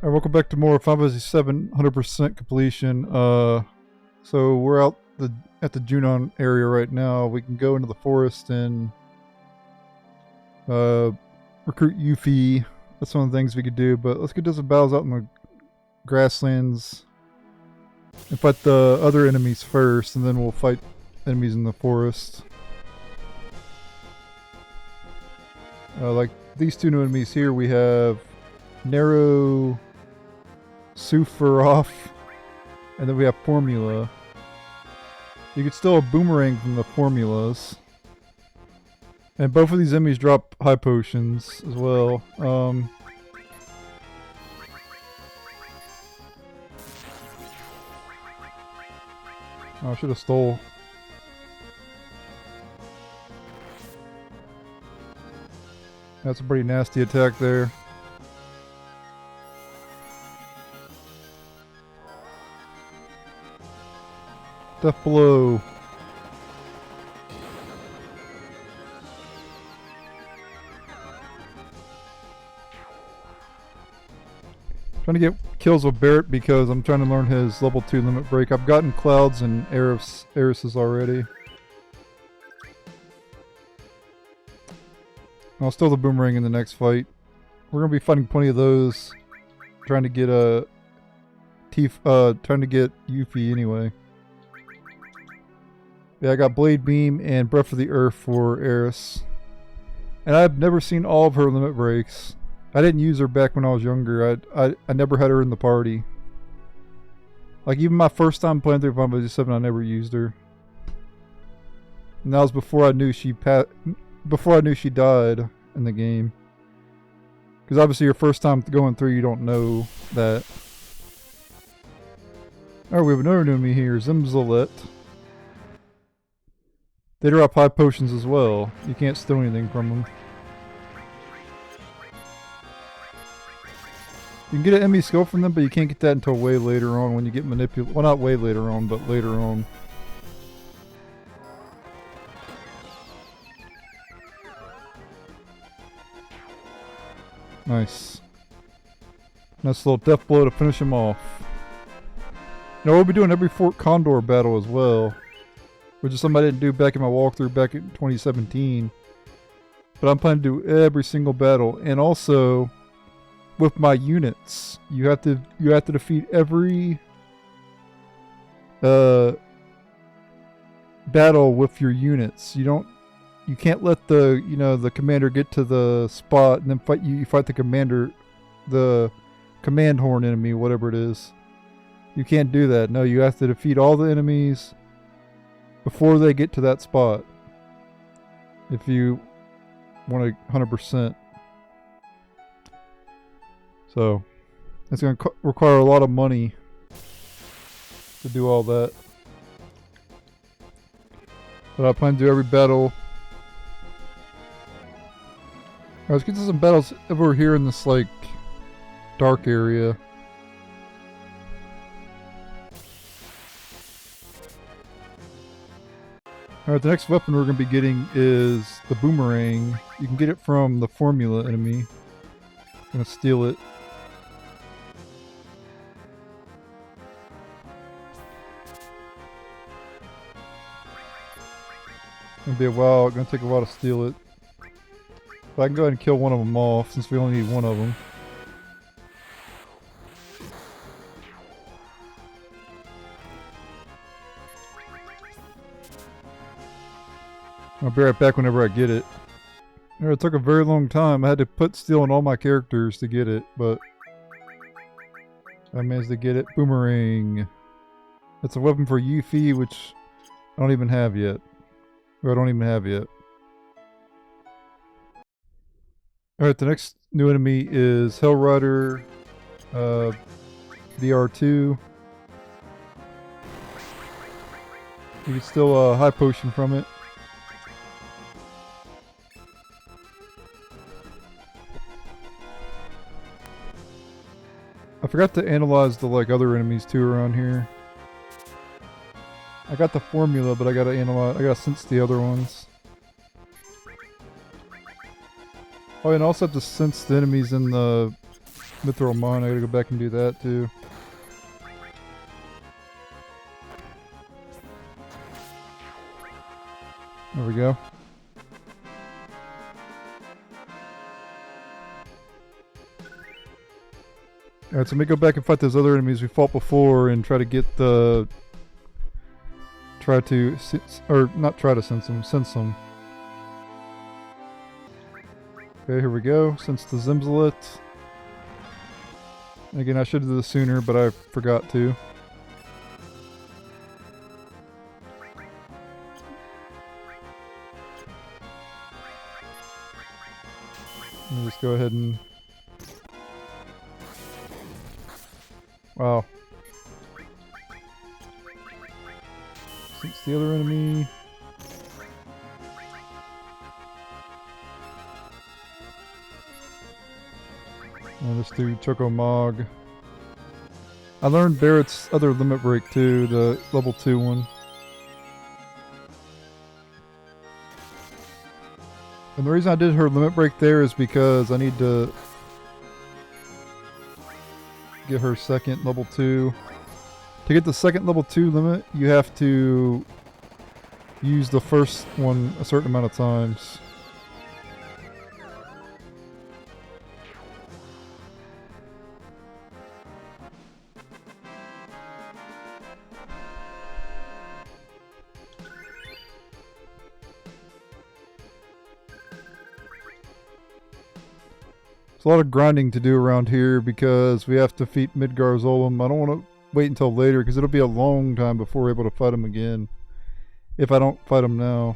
Alright, welcome back to more Final Fantasy 7 100% completion. So we're out at the Junon area right now. We can go into the forest and recruit Yuffie. That's one of the things we could do, but let's get to some battles out in the grasslands and fight the other enemies first, and then we'll fight enemies in the forest. Like these two new enemies here, we have Narrow Sufaroff, and then we have Formula. You could steal a boomerang from the formulas. And both of these enemies drop high potions as well. Oh, I should have stole. That's a pretty nasty attack there. Death Blow. Trying to get kills with Barrett because I'm trying to learn his level 2 limit break. I've gotten Clouds and Eris's already. I'll steal the boomerang in the next fight. We're gonna be fighting plenty of those. Trying to get trying to get Yuffie anyway. Yeah, I got Blade Beam and Breath of the Earth for Eris. And I've never seen all of her limit breaks. I didn't use her back when I was younger. I never had her in the party. Like, even my first time playing through Final Fantasy 7, I never used her. And that was before I knew she died in the game. Because obviously your first time going through, you don't know that. Alright, we have another enemy here, Zimzolet. They drop high potions as well. You can't steal anything from them. You can get an enemy skill from them, but you can't get that until way later on when you get manipulated. Well, not way later on, but later on. Nice. Nice little death blow to finish him off. Now we'll be doing every Fort Condor battle as well. Which is something I didn't do back in my walkthrough back in 2017. But I'm planning to do every single battle. And also, with my units, you have to defeat every battle with your units. You can't let the commander get to the spot and then you fight the commander, the command horn enemy, whatever it is. You can't do that. No, you have to defeat all the enemies before they get to that spot, if you want to 100%. So, it's going to require a lot of money to do all that. But I plan to do every battle. Alright, let's get to some battles over here in this, like, dark area. Alright, the next weapon we're going to be getting is the boomerang. You can get it from the formula enemy. Gonna steal it. Gonna be a while, gonna take a while to steal it. But I can go ahead and kill one of them off since we only need one of them. I'll be right back whenever I get it. It took a very long time. I had to put steel on all my characters to get it, but I managed to get it. Boomerang. It's a weapon for Yuffie, which I don't even have yet. Or I don't even have yet. Alright, the next new enemy is Hellrider VR2. You can steal a high potion from it. I forgot to analyze the other enemies too around here. I got the formula, but I gotta sense the other ones. Oh, and I also have to sense the enemies in the Mithril Mine, I gotta go back and do that too. There we go. Alright, so let me go back and fight those other enemies we fought before and try to get the... sense them. Okay, here we go. Sense the Zimzalet. Again, I should have done this sooner, but I forgot to. Let me just go ahead and... Wow. Since the other enemy... And let's do Choco Mog. I learned Barrett's other limit break too, the level 2 one. And the reason I did her limit break there is because I need to get her second level 2. To get the second level 2 limit, you have to use the first one a certain amount of times. A lot of grinding to do around here because we have to defeat Midgar Zolom. I don't want to wait until later because it'll be a long time before we're able to fight him again. If I don't fight him now.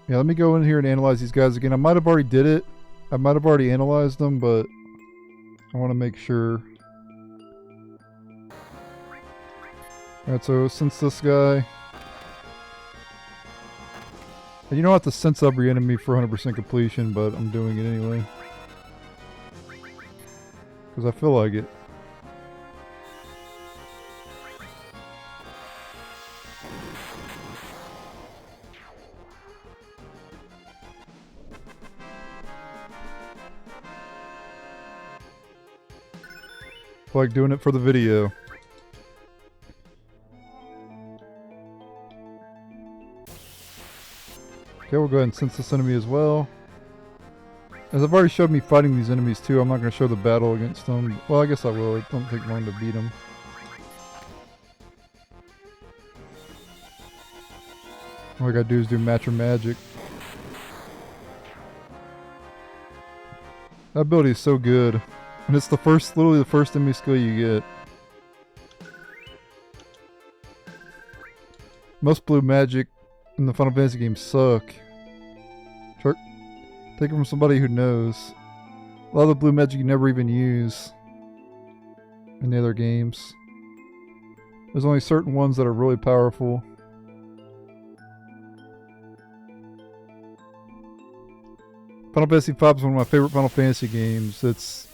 Yeah, let me go in here and analyze these guys again. I might have already did it. I might have already analyzed them, but I want to make sure. Alright, so since this guy... And you don't have to sense every enemy for 100% completion, but I'm doing it anyway. Because I feel like it. I like doing it for the video. Okay, we'll go ahead and sense this enemy as well. As I've already showed me fighting these enemies too, I'm not going to show the battle against them. Well, I guess I will. It don't take long to beat them. All I gotta do is do match or magic. That ability is so good. And it's the first, literally the first enemy skill you get. Most blue magic in the Final Fantasy games suck. Take it from somebody who knows. A lot of the blue magic you never even use in the other games. There's only certain ones that are really powerful. Final Fantasy V is one of my favorite Final Fantasy games. It's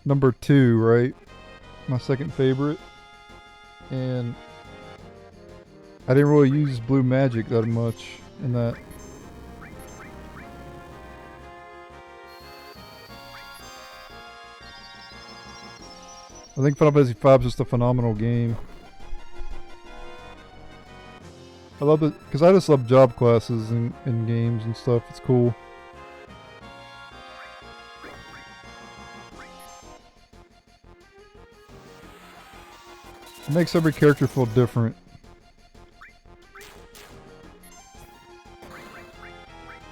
number 2, right? My second favorite. And I didn't really use blue magic that much in that. I think Final Fantasy V is just a phenomenal game. I love it because I just love job classes in games and stuff. It's cool. It makes every character feel different.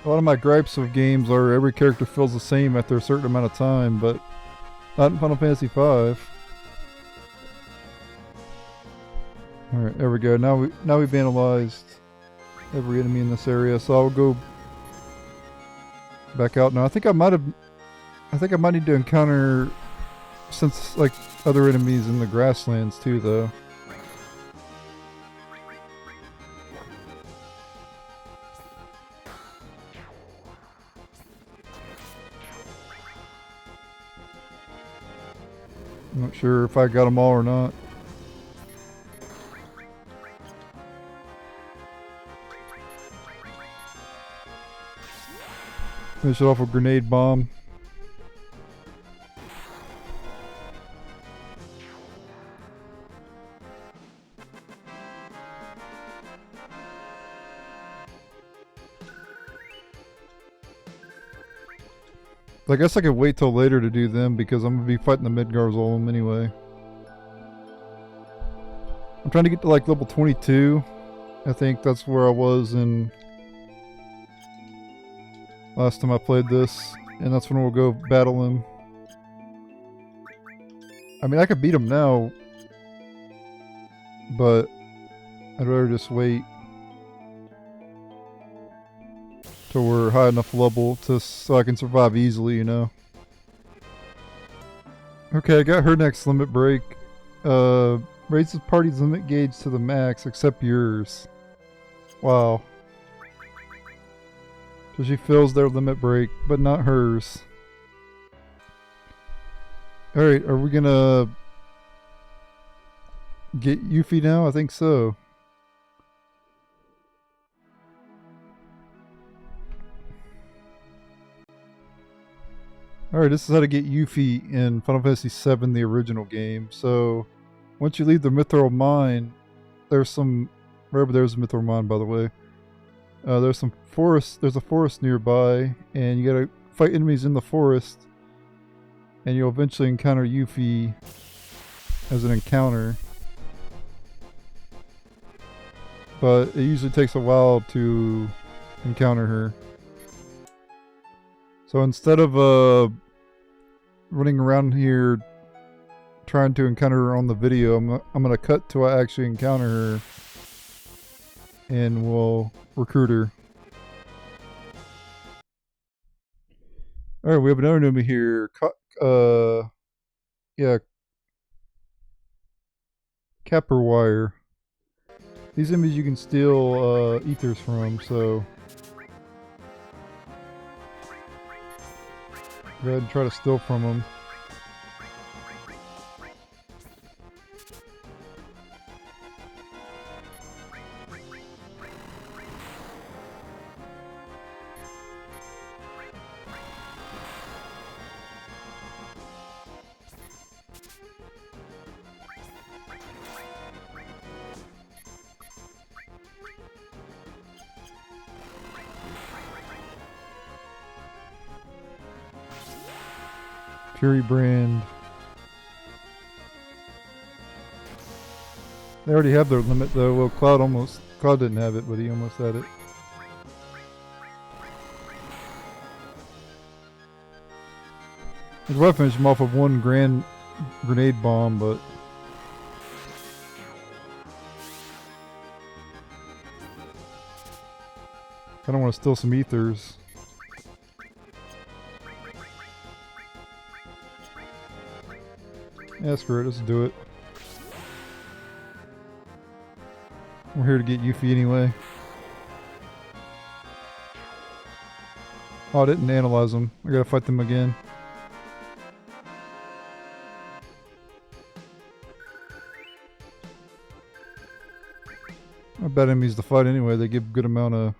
A lot of my gripes of games are every character feels the same after a certain amount of time, but not in Final Fantasy V. Alright, there we go. Now we've analyzed every enemy in this area, so I'll go back out now. I think I might need to encounter like other enemies in the grasslands too, though. I'm not sure if I got them all or not. Finish it off with grenade bomb. I guess I could wait till later to do them because I'm gonna be fighting the Midgar Zolom anyway. I'm trying to get to like level 22. I think that's where I was in last time I played this, and that's when we'll go battle him. I mean, I could beat him now, but I'd rather just wait till we're high enough level so I can survive easily, you know. Okay, I got her next limit break. Raises party's limit gauge to the max, except yours. Wow. So she fills their limit break, but not hers. Alright, are we gonna get Yuffie now? I think so. Alright, this is how to get Yuffie in Final Fantasy VII, the original game. So, once you leave the Mithril Mine, there's some... Wherever there's a Mithril Mine, by the way. There's some forest. There's a forest nearby, and you gotta fight enemies in the forest. And you'll eventually encounter Yuffie as an encounter. But it usually takes a while to encounter her. So instead of running around here trying to encounter her on the video, I'm gonna cut till I actually encounter her, and we'll recruit her. All right, we have another enemy here. Yeah, Capper Wire. These enemies you can steal ethers from, so go ahead and try to steal from them. Fury Brand. They already have their limit though. Well, Cloud didn't have it, but he almost had it. I could finish him off with one grand grenade bomb, but I don't want to steal some ethers. Yeah, screw it, let's do it. We're here to get Yuffie anyway. Oh, I didn't analyze them. I gotta fight them again. I bet enemies to fight anyway. They give a good amount of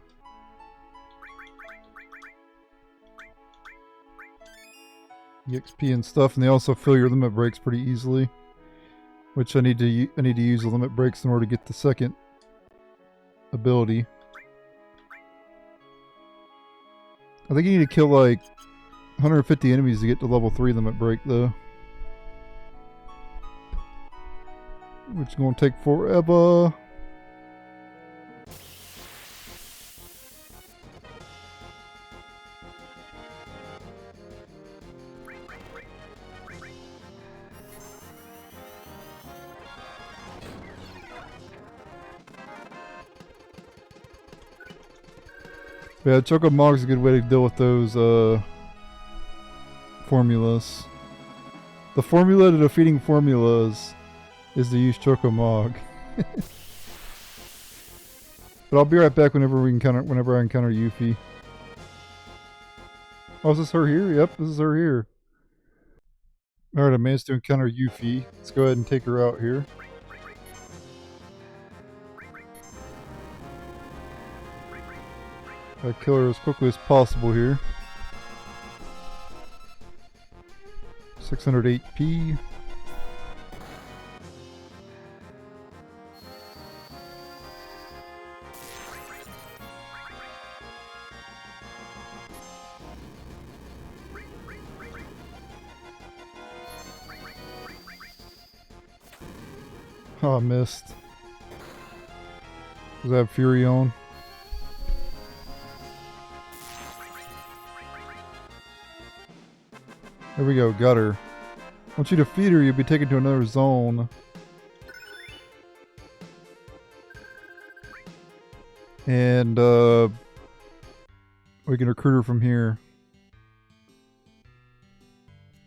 EXP and stuff, and they also fill your limit breaks pretty easily. Which I need to use the limit breaks in order to get the second ability. I think you need to kill like 150 enemies to get to level 3 limit break though. Which is going to take forever. Yeah, Choco-Mog is a good way to deal with those formulas. The formula to defeating formulas is to use Choco-Mog. But I'll be right back whenever I encounter Yuffie. Oh, is this her here? Yep, this is her here. Alright, I managed to encounter Yuffie. Let's go ahead and take her out here. I kill her as quickly as possible here. 600 HP. Oh, I missed. Does that have Fury on? There we go, got her. Once you defeat her, you'll be taken to another zone. And we can recruit her from here.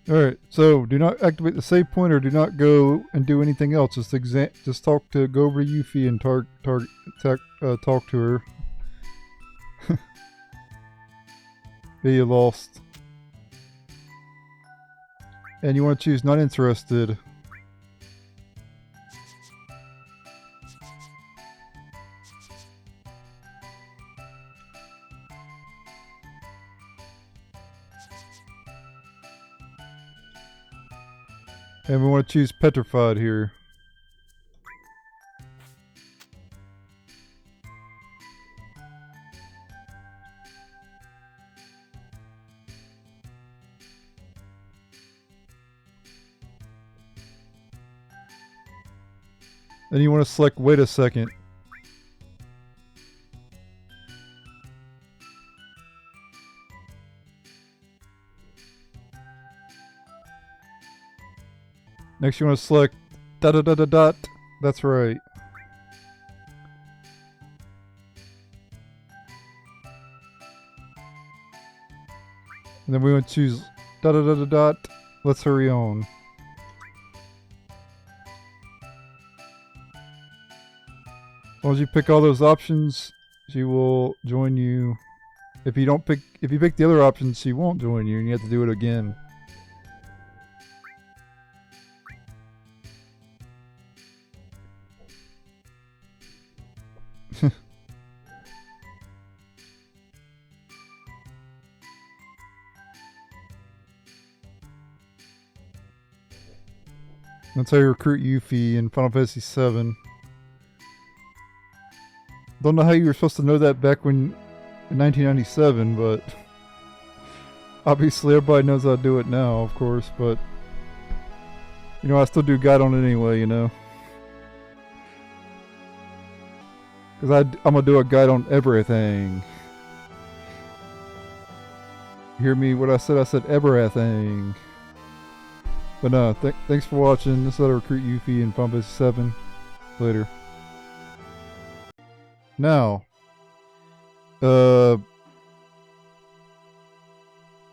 Alright, so do not activate the save point or do not go and do anything else. Just go over to Yuffie and talk to her. Yeah, you lost. And you want to choose not interested. And we want to choose petrified here. Then you want to select wait a second. Next you want to select dot dot dot dot dot. That's right. And then we want to choose dot dot dot dot dot. Let's hurry on. As long as you pick all those options, she will join you. If you pick the other options, she won't join you and you have to do it again. That's how you recruit Yuffie in Final Fantasy VII. Don't know how you were supposed to know that back in 1997, but obviously everybody knows how to do it now, of course, but you know, I still do guide on it anyway, you know. Because I'm going to do a guide on everything. You hear me? What I said? I said everything. But no, thanks for watching. This is how to recruit Yuffie in Final Fantasy 7. Later. Now, I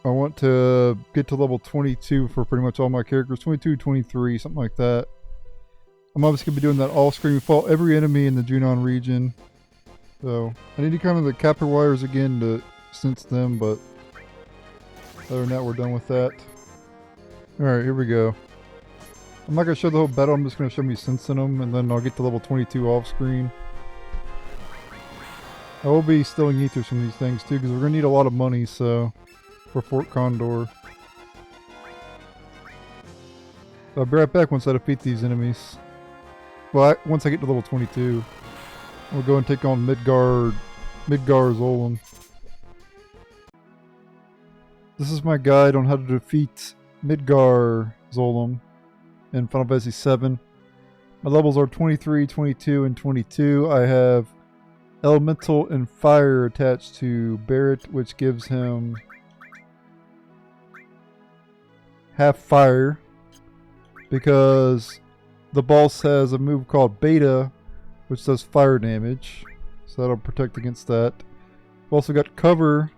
want to get to level 22 for pretty much all my characters. 22, 23, something like that. I'm obviously going to be doing that all-screen. We fought every enemy in the Junon region. So, I need to come to the capture wires again to sense them, but other than that, we're done with that. Alright, here we go. I'm not going to show the whole battle, I'm just going to show me sensing them, and then I'll get to level 22 off-screen. I will be stealing ethers from these things too, because we're going to need a lot of money, so, for Fort Condor. So I'll be right back once I defeat these enemies. Well, once I get to level 22. We'll go and take on Midgar Zolom. This is my guide on how to defeat Midgar Zolom in Final Fantasy VII. My levels are 23, 22, and 22. I have Elemental and Fire attached to Barret, which gives him half fire, because the boss has a move called Beta, which does fire damage, so that'll protect against that. We've also got Cover,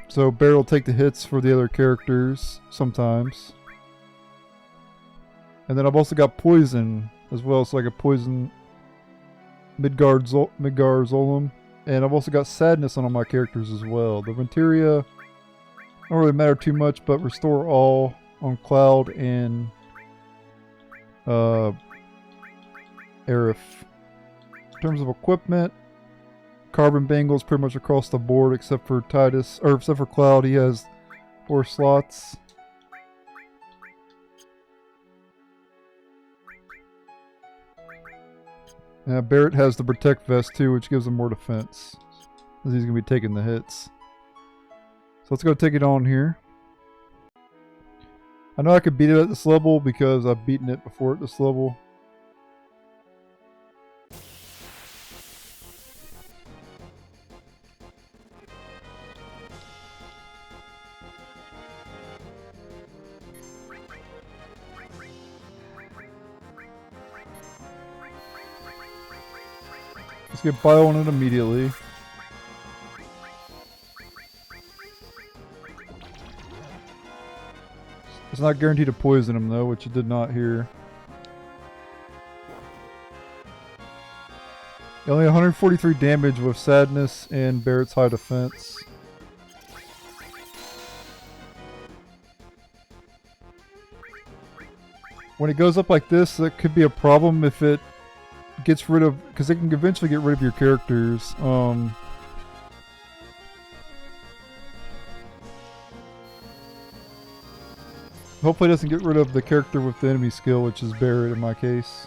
so Barret will take the hits for the other characters sometimes. And then I've also got Poison as well, so I can poison Midgar Zolom. And I've also got Sadness on all my characters as well. The Venteria don't really matter too much, but Restore All on Cloud and Aerith. In terms of equipment, Carbon Bangles pretty much across the board except for Titus, or except for Cloud. He has 4 slots. Yeah, Barrett has the Protect Vest too, which gives him more defense. Because he's going to be taking the hits. So let's go take it on here. I know I could beat it at this level because I've beaten it before at this level. Let's get bio on it immediately. It's not guaranteed to poison him though, which it did not here. Only 143 damage with Sadness and Barrett's high defense. When it goes up like this, that could be a problem if it gets rid of, because it can eventually get rid of your characters. Hopefully it doesn't get rid of the character with the enemy skill, which is Barrett in my case.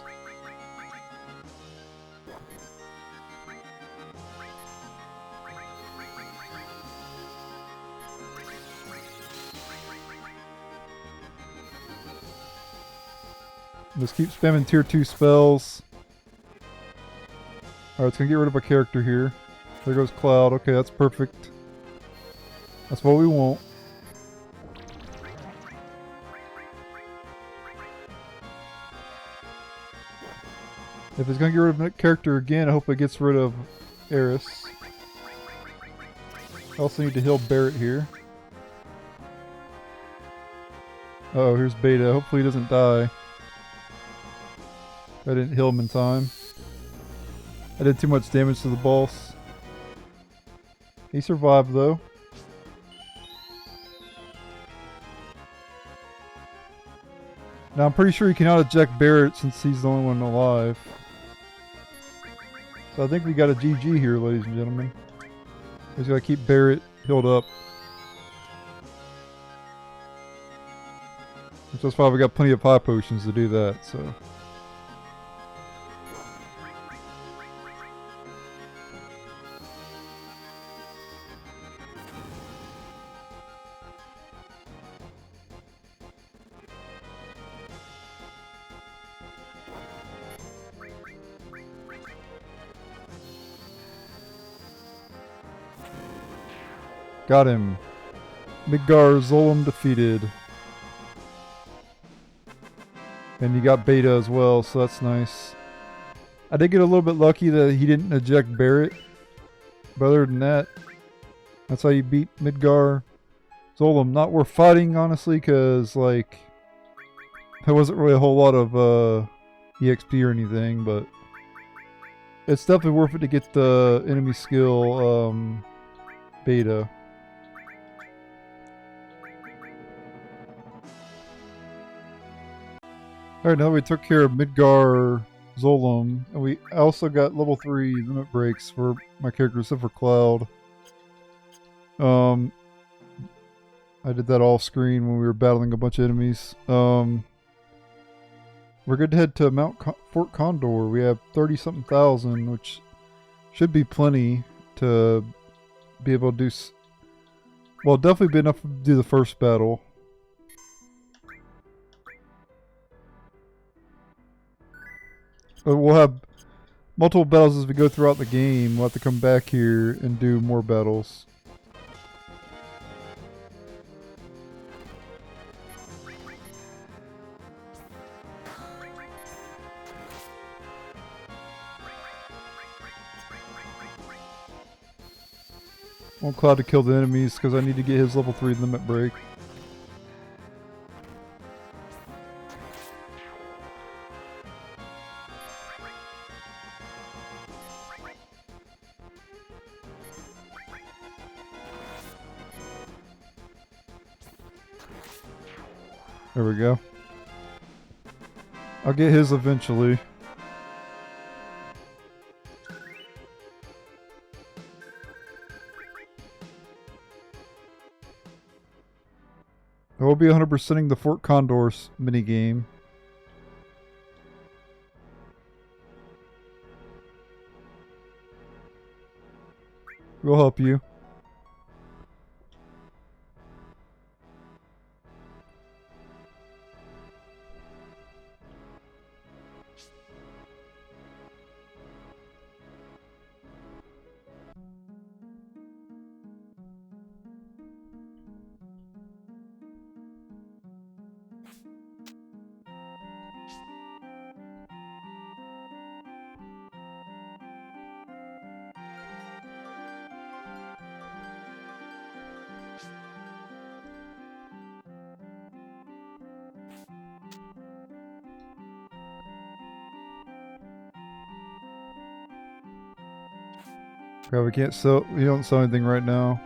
Just keep spamming tier 2 spells. Alright, it's gonna get rid of a character here. There goes Cloud. Okay, that's perfect. That's what we want. If it's gonna get rid of a character again, I hope it gets rid of Eris. I also need to heal Barrett here. Oh, here's Beta. Hopefully he doesn't die. I didn't heal him in time. I did too much damage to the boss. He survived though. Now I'm pretty sure you cannot eject Barrett since he's the only one alive. So I think we got a GG here, ladies and gentlemen. We just gotta keep Barrett healed up. Which is why we got plenty of high potions to do that, so. Got him. Midgar Zolom defeated. And you got Beta as well, so that's nice. I did get a little bit lucky that he didn't eject Barrett. But other than that, that's how you beat Midgar Zolom. Not worth fighting, honestly, because, like, there wasn't really a whole lot of EXP or anything, but it's definitely worth it to get the enemy skill Beta. Alright, now we took care of Midgar Zolom, and we also got level 3 limit breaks for my character except for Cloud. I did that off screen when we were battling a bunch of enemies. We're good to head to Fort Condor. We have 30-something thousand, which should be plenty to be able to do... Well, definitely be enough to do the first battle. But we'll have multiple battles as we go throughout the game. We'll have to come back here and do more battles. I want Cloud to kill the enemies because I need to get his level 3 limit break. There we go. I'll get his eventually. I will be 100%ing the Fort Condor minigame. We'll help you. Okay, we can't sell. We don't sell anything right now.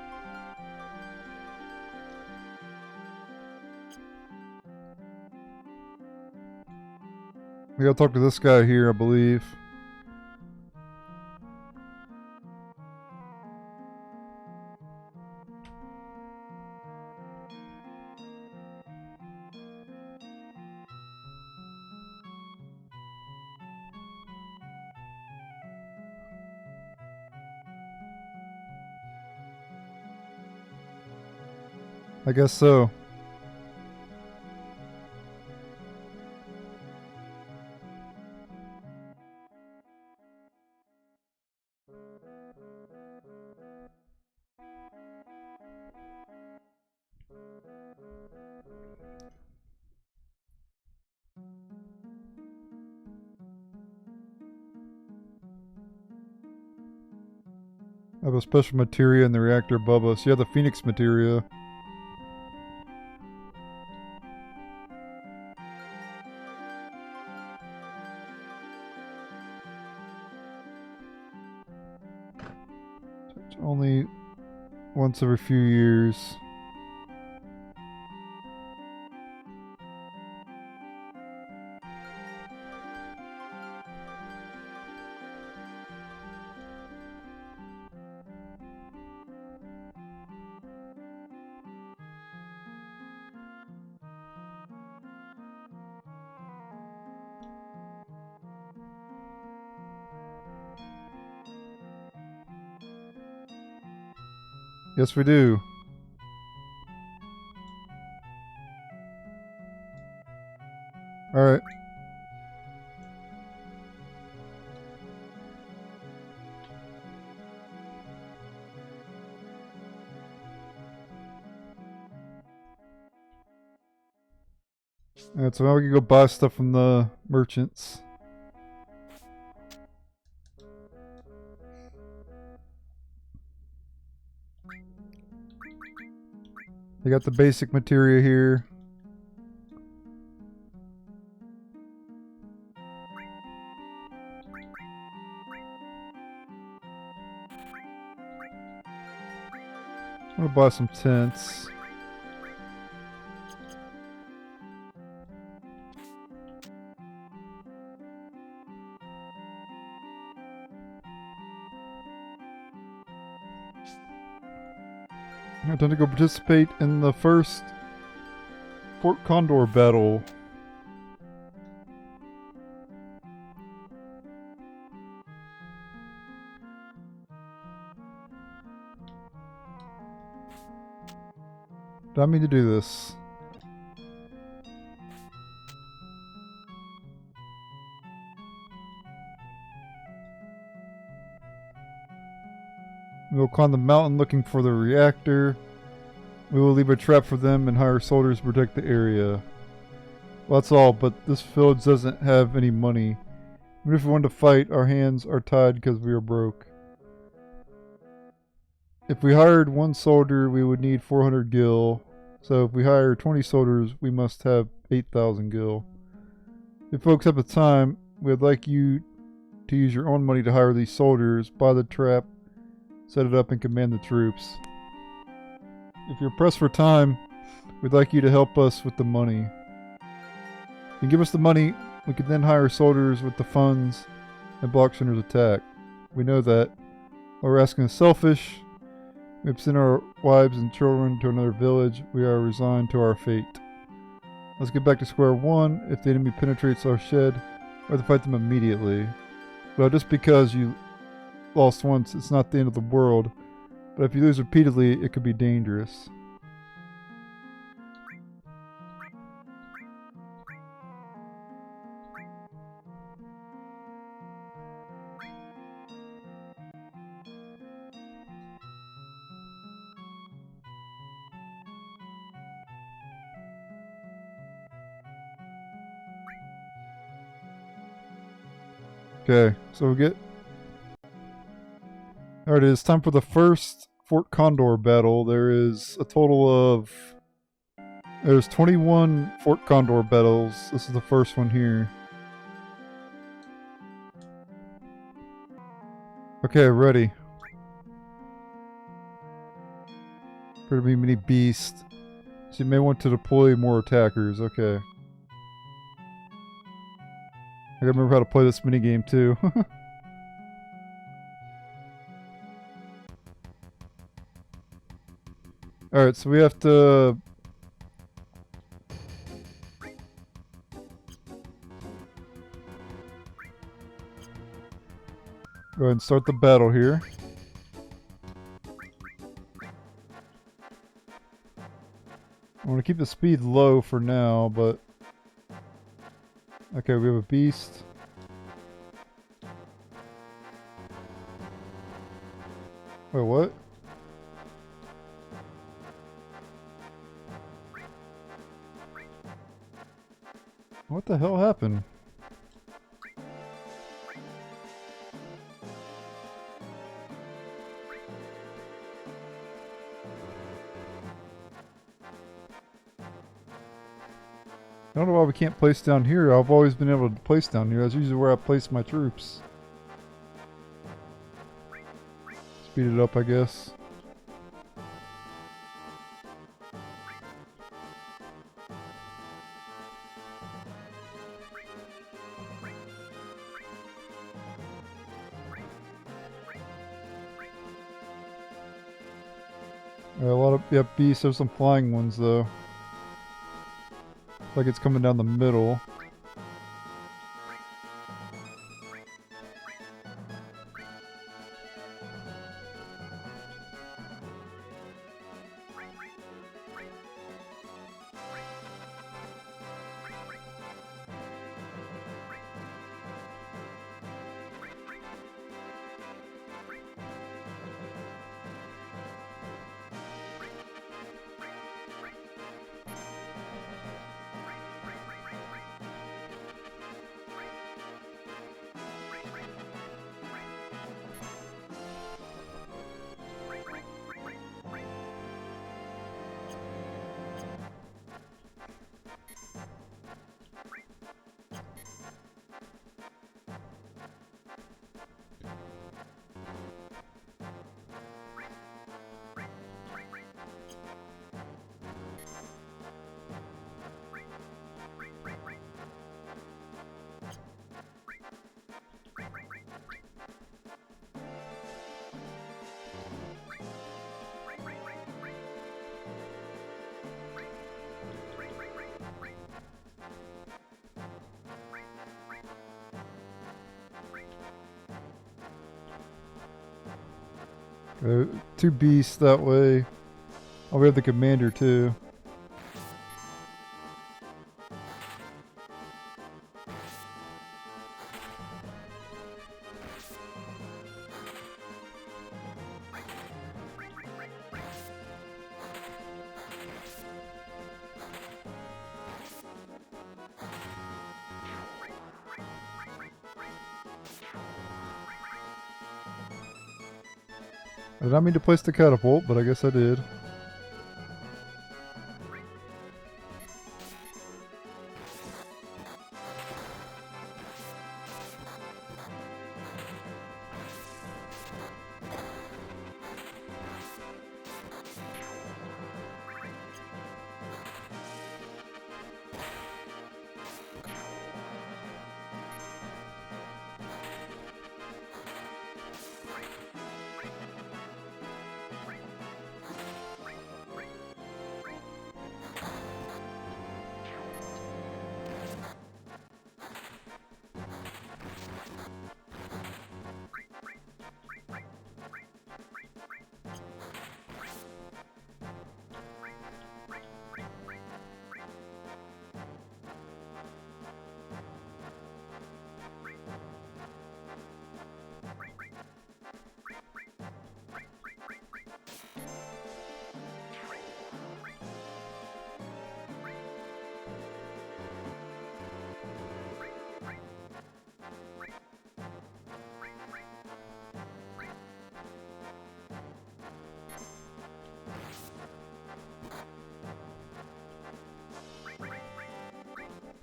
We gotta talk to this guy here, I believe. I guess so. I have a special materia in the reactor above us. Yeah, the Phoenix materia. It's only once every few years. Yes, we do. Alright. Alright, so now we can go buy stuff from the merchants. They got the basic materia here. I'm gonna buy some tents. I'm going to go participate in the first Fort Condor battle. Do I mean to do this? We will climb the mountain looking for the reactor. We will leave a trap for them and hire soldiers to protect the area. Well, that's all, but this village doesn't have any money. Even if we want to fight, our hands are tied because we are broke. If we hired one soldier, we would need 400 gil. So if we hire 20 soldiers, we must have 8,000 gil. If folks have the time, we'd like you to use your own money to hire these soldiers, buy the trap, set it up, and command the troops. If you're pressed for time, we'd like you to help us with the money. If you give us the money, we can then hire soldiers with the funds and block Shinra's attack. We know that. While we're asking is selfish, We have sent our wives and children to another village. We are resigned to our fate. Let's get back to square one. If the enemy penetrates our shed, we have to fight them immediately. Well, just because you lost once, it's not the end of the world. But if you lose repeatedly, it could be dangerous. Okay, so we get... There it is. Time for the first Fort Condor battle. There is a total of... There's 21 Fort Condor battles. This is the first one here. Okay, ready. Appear to be many beasts. So you may want to deploy more attackers. Okay. I gotta remember how to play this minigame too. Alright, so we have to... Go ahead and start the battle here. I want to keep the speed low for now, but... Okay, we have a beast. Wait, what? What the hell happened? I don't know why we can't place down here. I've always been able to place down here. That's usually where I place my troops. Speed it up, I guess. A lot of beasts. There's some flying ones though. Like it's coming down the middle. Two beasts that way. Oh, we have the commander too. I did not mean to place the catapult, but I guess I did.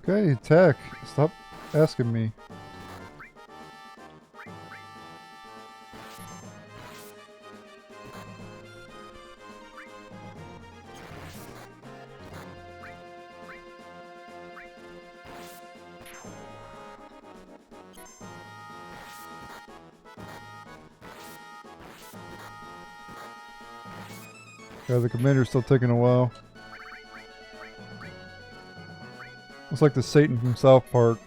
Okay, attack. Stop asking me. Yeah, the commander's still taking a while. Looks like the Satan from South Park.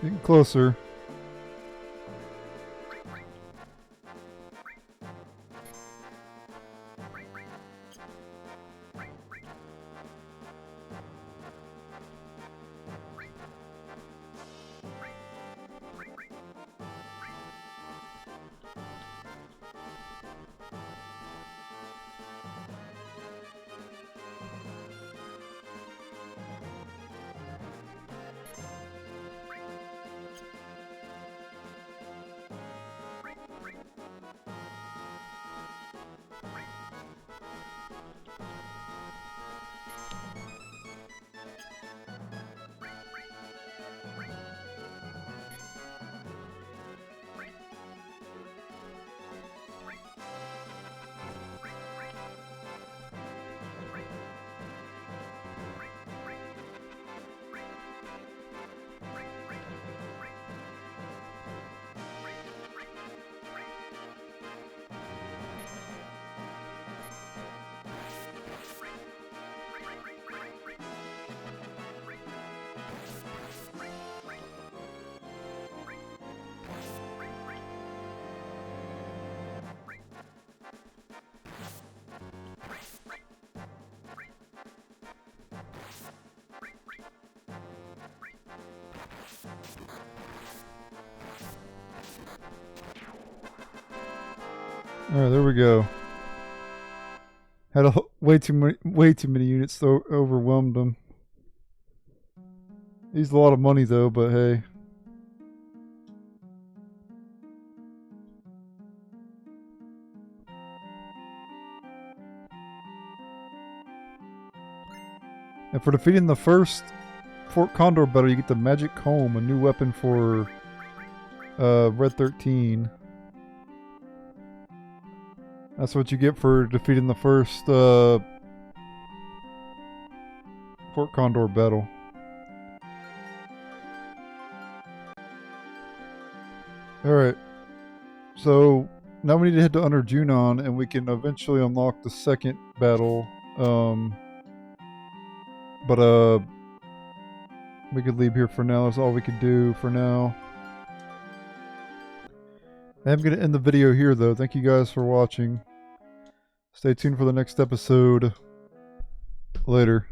Getting closer. Alright, there we go. Had way too many units, so overwhelmed them. He's a lot of money though, but hey. And for defeating the first Fort Condor battle, you get the Magic Comb, a new weapon for Red 13. That's what you get for defeating the first Fort Condor battle. Alright. So now we need to head to Under Junon and we can eventually unlock the second battle. But we could leave here for now. That's all we could do for now. I'm going to end the video here, though. Thank you guys for watching. Stay tuned for the next episode. Later.